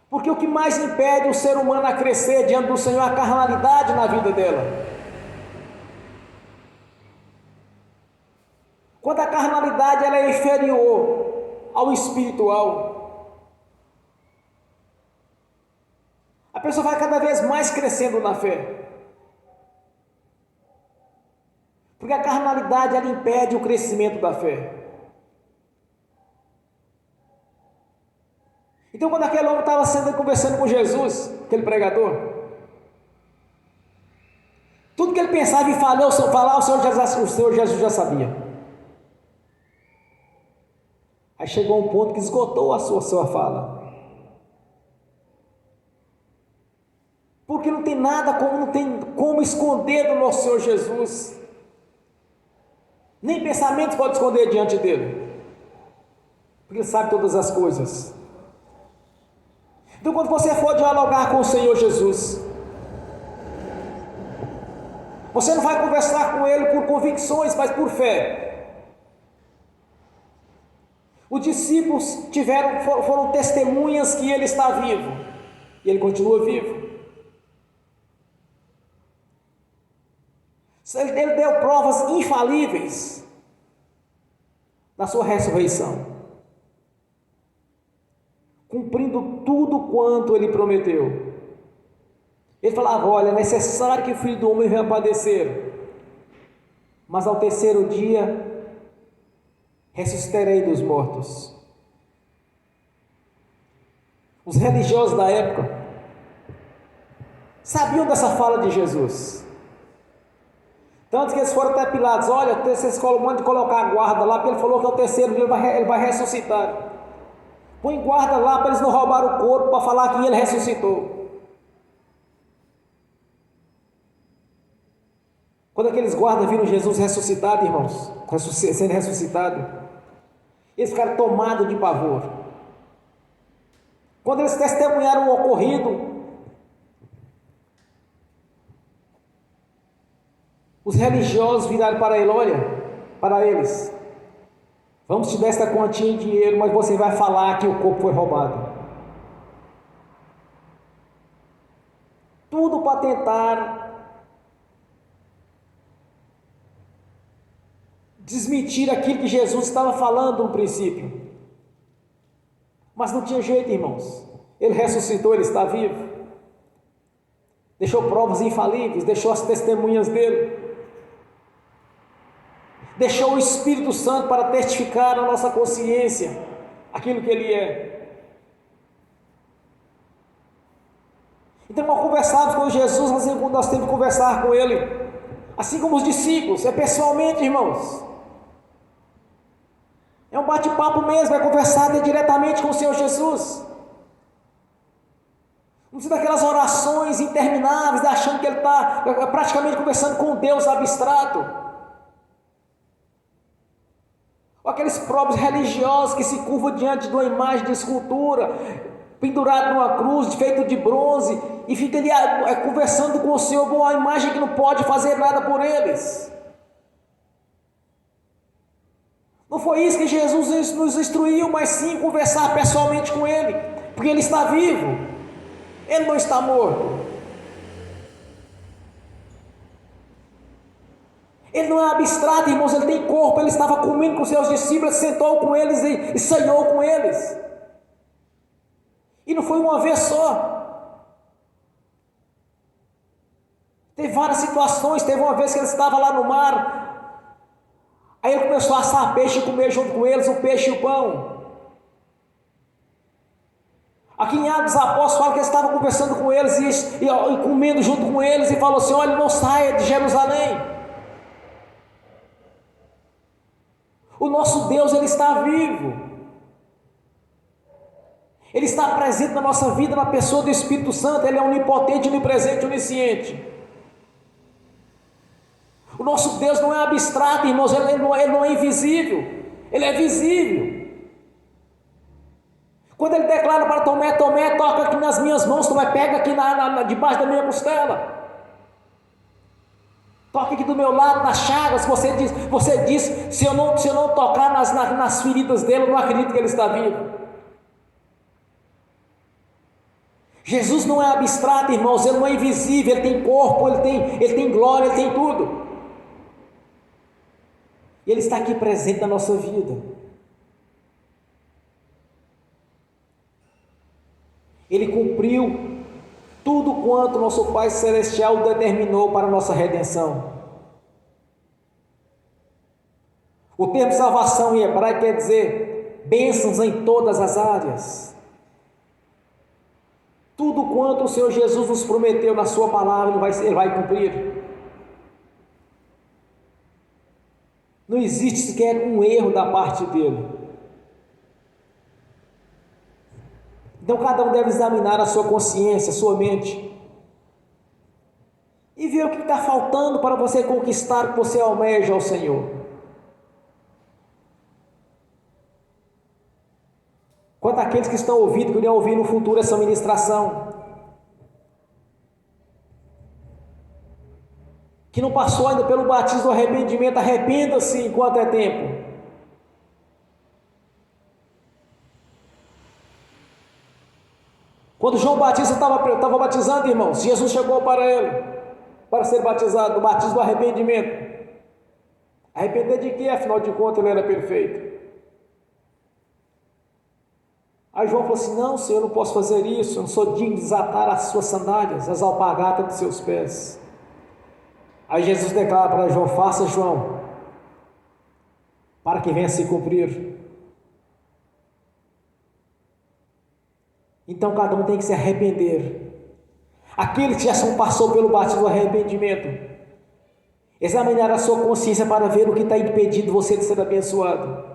Porque o que mais impede o ser humano a crescer diante do Senhor é a carnalidade na vida dela. Quando a carnalidade ela é inferior ao espiritual, a pessoa vai cada vez mais crescendo na fé. Porque a carnalidade ela impede o crescimento da fé. Então, quando aquele homem estava conversando com Jesus, aquele pregador, tudo que ele pensava em falar, o Senhor Jesus já sabia. Aí chegou um ponto que esgotou a sua fala. Porque não tem como esconder do nosso Senhor Jesus. Nem pensamento pode esconder diante dele. Porque ele sabe todas as coisas. Então, quando você for dialogar com o Senhor Jesus, você não vai conversar com Ele por convicções, mas por fé. Os discípulos foram testemunhas que Ele está vivo, e Ele continua vivo. Ele deu provas infalíveis da sua ressurreição, cumprindo tudo quanto Ele prometeu. Ele falava: olha, é necessário que o Filho do Homem venha padecer, mas ao terceiro dia ressuscitarei dos mortos. Os religiosos da época sabiam dessa fala de Jesus, tanto que eles foram até Pilatos: olha, vocês mandam colocar a guarda lá, porque ele falou que ao terceiro dia ele vai ressuscitar. Põe guarda lá para eles não roubarem o corpo, para falar que ele ressuscitou. Quando aqueles guardas viram Jesus ressuscitado, irmãos, sendo ressuscitado, eles ficaram tomados de pavor. Quando eles testemunharam o ocorrido, os religiosos viraram para ele: olha, para eles, vamos te dar esta quantia de dinheiro, mas você vai falar que o corpo foi roubado. Tudo para tentar desmentir aquilo que Jesus estava falando no princípio. Mas não tinha jeito, irmãos. Ele ressuscitou, ele está vivo. Deixou provas infalíveis, deixou as testemunhas dele. Deixou o Espírito Santo para testificar na nossa consciência aquilo que ele é. Então, ao conversarmos com Jesus, nós temos que conversar com ele, assim como os discípulos, é pessoalmente, irmãos. É um bate-papo mesmo, é conversar diretamente com o Senhor Jesus. Não precisa daquelas orações intermináveis, achando que ele está praticamente conversando com Deus abstrato. Ou aqueles próprios religiosos que se curvam diante de uma imagem de escultura, pendurado numa cruz, feito de bronze, e fica ali conversando com o Senhor com uma imagem que não pode fazer nada por eles. Não foi isso que Jesus nos instruiu, mas sim conversar pessoalmente com Ele, porque Ele está vivo. Ele não está morto. Ele não é abstrato, irmãos, ele tem corpo. Ele estava comendo com seus discípulos, sentou com eles e ceiou com eles. E não foi uma vez só. Teve várias situações. Teve uma vez que ele estava lá no mar. Aí ele começou a assar peixe e comer junto com eles o peixe e o pão. Aqui em Atos dos Apóstolos fala que ele estava conversando com eles e comendo junto com eles e falou assim: olha, não saia de Jerusalém. O nosso Deus, Ele está vivo. Ele está presente na nossa vida, na pessoa do Espírito Santo. Ele é onipotente, onipresente, onisciente. O nosso Deus não é abstrato, irmãos, ele não é invisível, Ele é visível. Quando Ele declara para Tomé: Tomé, toca aqui nas minhas mãos, Tomé, pega aqui debaixo da minha costela. Toque aqui do meu lado, nas chagas. Você diz, se eu não tocar nas feridas dele, eu não acredito que ele está vivo. Jesus não é abstrato, irmãos, ele não é invisível, ele tem corpo, ele tem glória, ele tem tudo. E ele está aqui presente na nossa vida. Ele cumpriu tudo quanto nosso Pai Celestial determinou para a nossa redenção. O termo salvação em hebraico quer dizer bênçãos em todas as áreas. Tudo quanto o Senhor Jesus nos prometeu na sua palavra, Ele vai cumprir. Não existe sequer um erro da parte dele. Então cada um deve examinar a sua consciência, a sua mente, e ver o que está faltando para você conquistar o que você almeja ao Senhor. Quanto àqueles que estão ouvindo, que irão ouvir no futuro essa ministração, que não passou ainda pelo batismo do arrependimento, arrependa-se enquanto é tempo. Quando João Batista estava batizando, irmãos, Jesus chegou para ele, para ser batizado, do batismo do arrependimento. Arrepender de quê? Afinal de contas, ele era perfeito. Aí João falou assim: não, Senhor, eu não posso fazer isso, eu não sou digno de desatar as suas sandálias, as alpargatas de seus pés. Aí Jesus declara para João: faça, João, para que venha se cumprir. Então cada um tem que se arrepender. Aquele que já passou pelo batismo do arrependimento, examinar a sua consciência para ver o que está impedindo você de ser abençoado.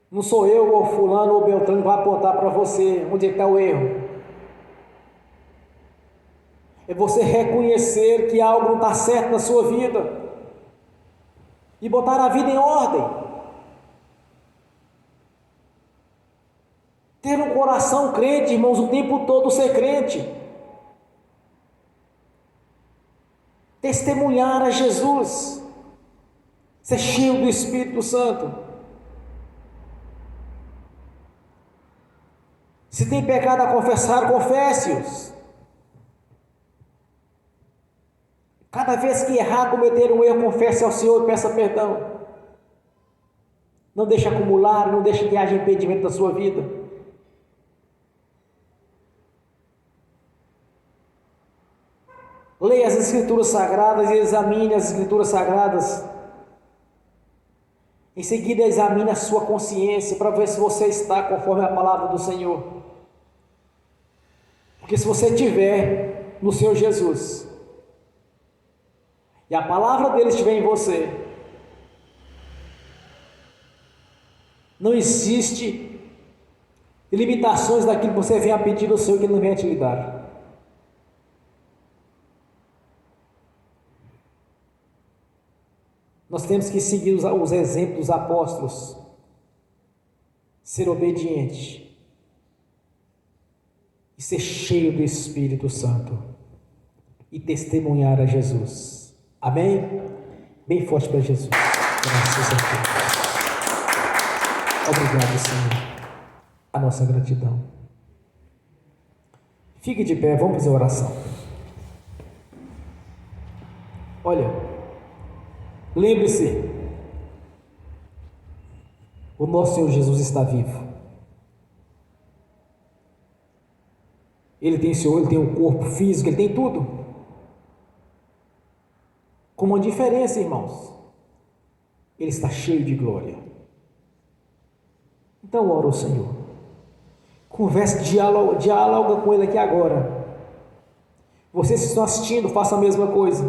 Não sou eu ou fulano ou Beltrano que vai apontar para você onde está o erro. É você reconhecer que algo não está certo na sua vida e botar a vida em ordem. Ter um coração crente, irmãos, o tempo todo ser crente. Testemunhar a Jesus. Ser cheio do Espírito Santo. Se tem pecado a confessar, confesse-os. Cada vez que errar, cometer um erro, confesse ao Senhor e peça perdão. Não deixe acumular, não deixe que haja impedimento na sua vida. Leia as Escrituras Sagradas e examine as Escrituras Sagradas. Em seguida, examine a sua consciência para ver se você está conforme a palavra do Senhor. Porque se você estiver no Senhor Jesus e a palavra dele estiver em você, não existe limitações daquilo que você venha pedir ao Senhor que ele não venha te lhe dar. Nós temos que seguir os exemplos dos apóstolos, ser obediente e ser cheio do Espírito Santo e testemunhar a Jesus. Amém? Bem forte para Jesus. Graças a Deus. Obrigado, Senhor. A nossa gratidão. Fique de pé, vamos fazer oração. Olha, lembre-se, o nosso Senhor Jesus está vivo. Ele tem Senhor, ele tem um corpo físico, ele tem tudo. Com uma diferença, irmãos, ele está cheio de glória. Então ora ao Senhor, converse, dialoga com ele aqui agora. Vocês que estão assistindo, façam a mesma coisa.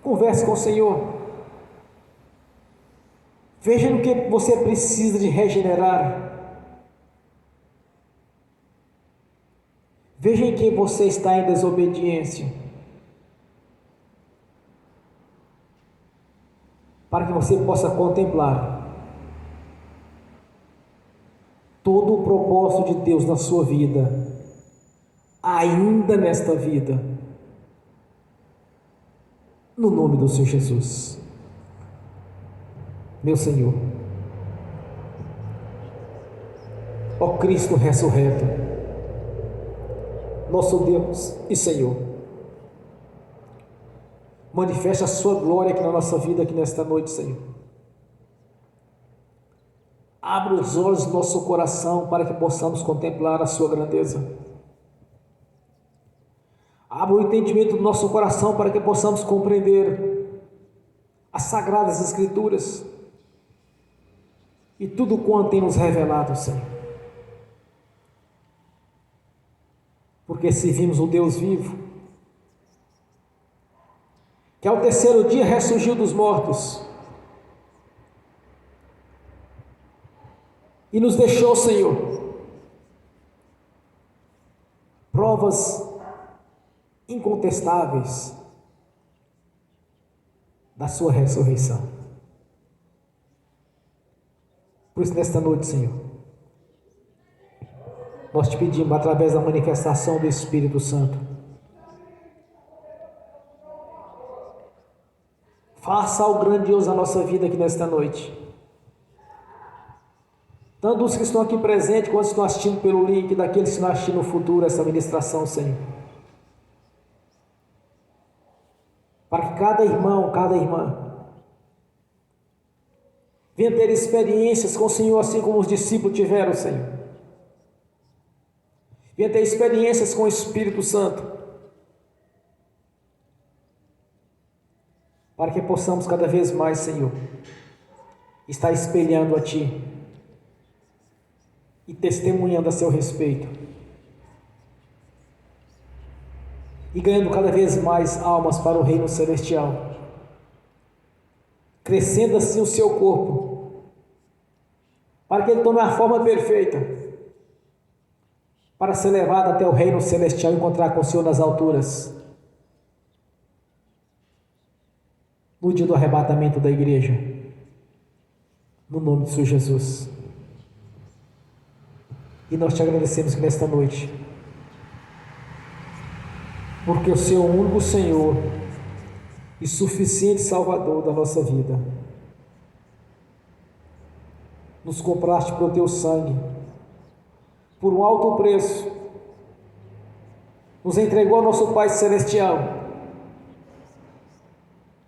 Converse com o Senhor. Veja no que você precisa de regenerar. Veja em que você está em desobediência, para que você possa contemplar todo o propósito de Deus na sua vida, ainda nesta vida, no nome do Senhor Jesus. Meu Senhor, ó Cristo ressurreto, nosso Deus e Senhor, manifeste a sua glória aqui na nossa vida, aqui nesta noite, Senhor. Abra os olhos do nosso coração para que possamos contemplar a sua grandeza. Abra o entendimento do nosso coração para que possamos compreender as sagradas Escrituras e tudo quanto tem nos revelado, Senhor. Porque servimos um Deus vivo, que ao terceiro dia ressurgiu dos mortos e nos deixou, Senhor, provas incontestáveis da sua ressurreição. Por isso, nesta noite, Senhor, nós te pedimos, através da manifestação do Espírito Santo, faça algo grandioso na nossa vida aqui nesta noite. Tanto os que estão aqui presentes, quanto estão assistindo pelo link, daqueles que estão assistindo no futuro essa ministração, Senhor. Para que cada irmão, cada irmã venha ter experiências com o Senhor, assim como os discípulos tiveram, Senhor. Venha ter experiências com o Espírito Santo, para que possamos cada vez mais, Senhor, estar espelhando a Ti e testemunhando a seu respeito, e ganhando cada vez mais almas para o reino celestial, crescendo assim o seu corpo, para que ele tome a forma perfeita, para ser levado até o reino celestial e encontrar com o Senhor nas alturas, no dia do arrebatamento da igreja, no nome de Senhor Jesus. E nós te agradecemos que nesta noite, porque o Senhor é o único Senhor e suficiente Salvador da nossa vida. Nos compraste pelo teu sangue, por um alto preço, nos entregou ao nosso Pai Celestial,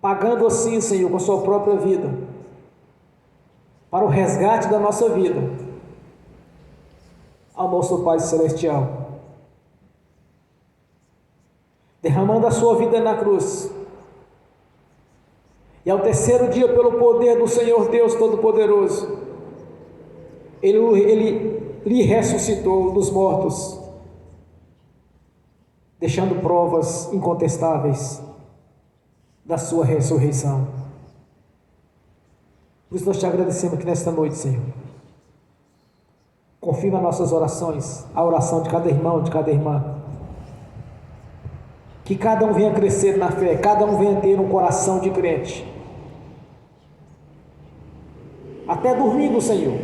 pagando assim, Senhor, com a sua própria vida, para o resgate da nossa vida, ao nosso Pai Celestial, derramando a sua vida na cruz, e ao terceiro dia, pelo poder do Senhor Deus Todo-Poderoso, Ele lhe ressuscitou dos mortos, deixando provas incontestáveis da sua ressurreição. Por isso nós te agradecemos aqui nesta noite, Senhor. Confirma nossas orações, a oração de cada irmão, de cada irmã. Que cada um venha crescer na fé, cada um venha ter um coração de crente. Até dormindo, Senhor.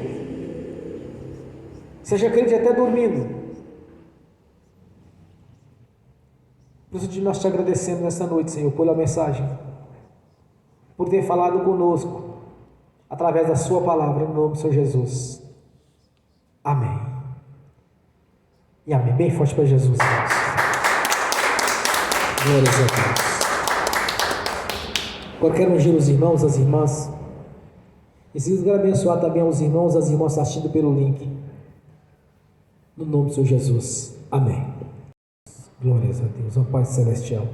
Seja crente até dormindo. Por isso nós te agradecemos nesta noite, Senhor, pela mensagem, por ter falado conosco, através da sua palavra, em nome do Senhor Jesus. Amém. E amém. Bem forte para Jesus, irmãos. Glórias a Deus. Agora quero ungir os irmãos, as irmãs. E se quero abençoar também os irmãos, as irmãs assistindo pelo link. No nome do Senhor Jesus. Amém. Glórias a Deus, ó Pai Celestial.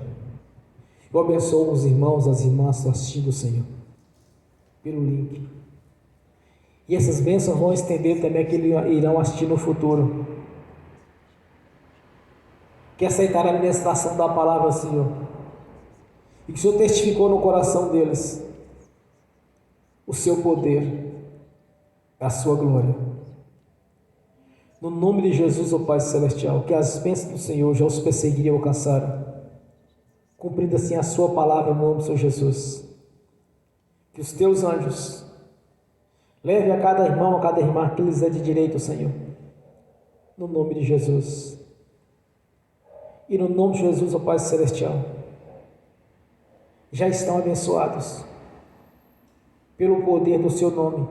Eu abençoo os irmãos, as irmãs assistindo o Senhor pelo link. E essas bênçãos vão estender também aqueles que irão assistir no futuro, que aceitarão a ministração da palavra, Senhor, e que o Senhor testificou no coração deles o seu poder, a sua glória. No nome de Jesus, ó Pai Celestial, que as bênçãos do Senhor já os perseguiram e alcançaram, cumprindo assim a sua palavra no nome do Senhor Jesus. Que os teus anjos levem a cada irmão, a cada irmã que lhes é de direito, Senhor, no nome de Jesus. E no nome de Jesus, ó Pai Celestial, já estão abençoados pelo poder do seu nome,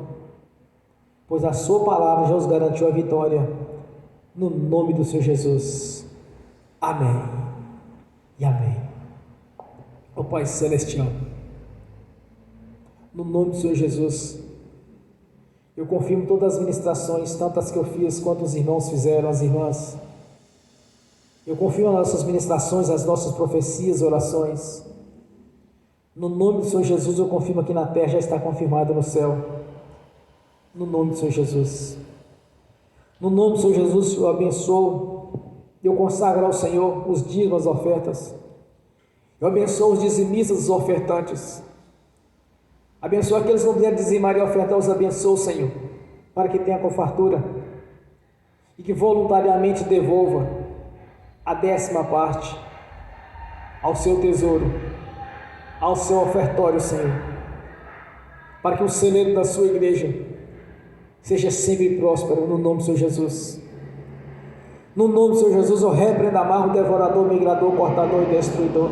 pois a sua palavra já os garantiu a vitória, no nome do Senhor Jesus. Amém e amém. Ó Pai Celestial, no nome do Senhor Jesus, eu confirmo todas as ministrações, tanto as que eu fiz quanto os irmãos fizeram, as irmãs. Eu confirmo as nossas ministrações, as nossas profecias, orações. No nome do Senhor Jesus, eu confirmo aqui na terra, já está confirmado no céu. No nome do Senhor Jesus. No nome do Senhor Jesus, eu abençoo, eu consagro ao Senhor os dízimos, as ofertas. Eu abençoo os dizimistas, os ofertantes. Abençoa aqueles que não puderem dizimar e ofertar, os abençoo, Senhor, para que tenha com fartura e que voluntariamente devolva a 10ª parte ao seu tesouro, ao seu ofertório, Senhor, para que o celeiro da sua igreja seja sempre próspero, no nome do Senhor Jesus. No nome do Senhor Jesus, eu repreendo, amarro o devorador, migrador, cortador e destruidor.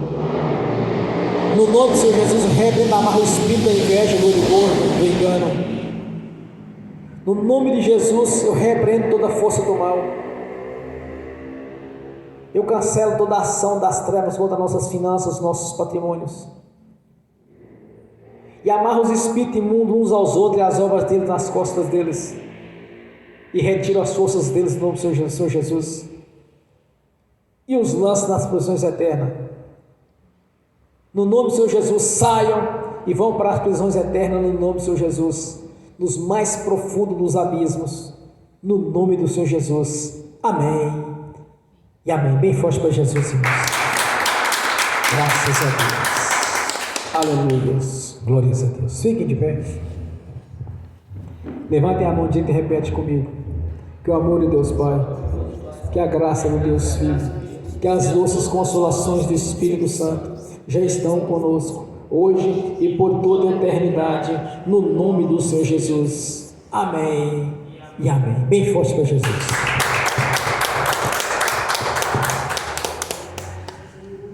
No nome do Senhor Jesus, eu repreendo, amarro o espírito da inveja, do rigor, do engano. No nome de Jesus, eu repreendo toda a força do mal. Eu cancelo toda a ação das trevas contra nossas finanças, nossos patrimônios. E amarro os espíritos imundos uns aos outros e as obras deles nas costas deles. E retiro as forças deles no nome do Senhor Jesus. E os lanço nas prisões eternas. No nome do Senhor Jesus, saiam e vão para as prisões eternas no nome do Senhor Jesus. Nos mais profundos dos abismos. No nome do Senhor Jesus. Amém. E amém. Bem forte para Jesus, irmãos. Graças a Deus. Aleluia. Glórias a Deus. Fiquem de pé. Levantem a mão direita e repete comigo. Que o amor de Deus Pai, que a graça do Deus Filho, que as doces consolações do Espírito Santo já estão conosco, hoje e por toda a eternidade, no nome do Senhor Jesus. Amém e amém. Bem forte para Jesus.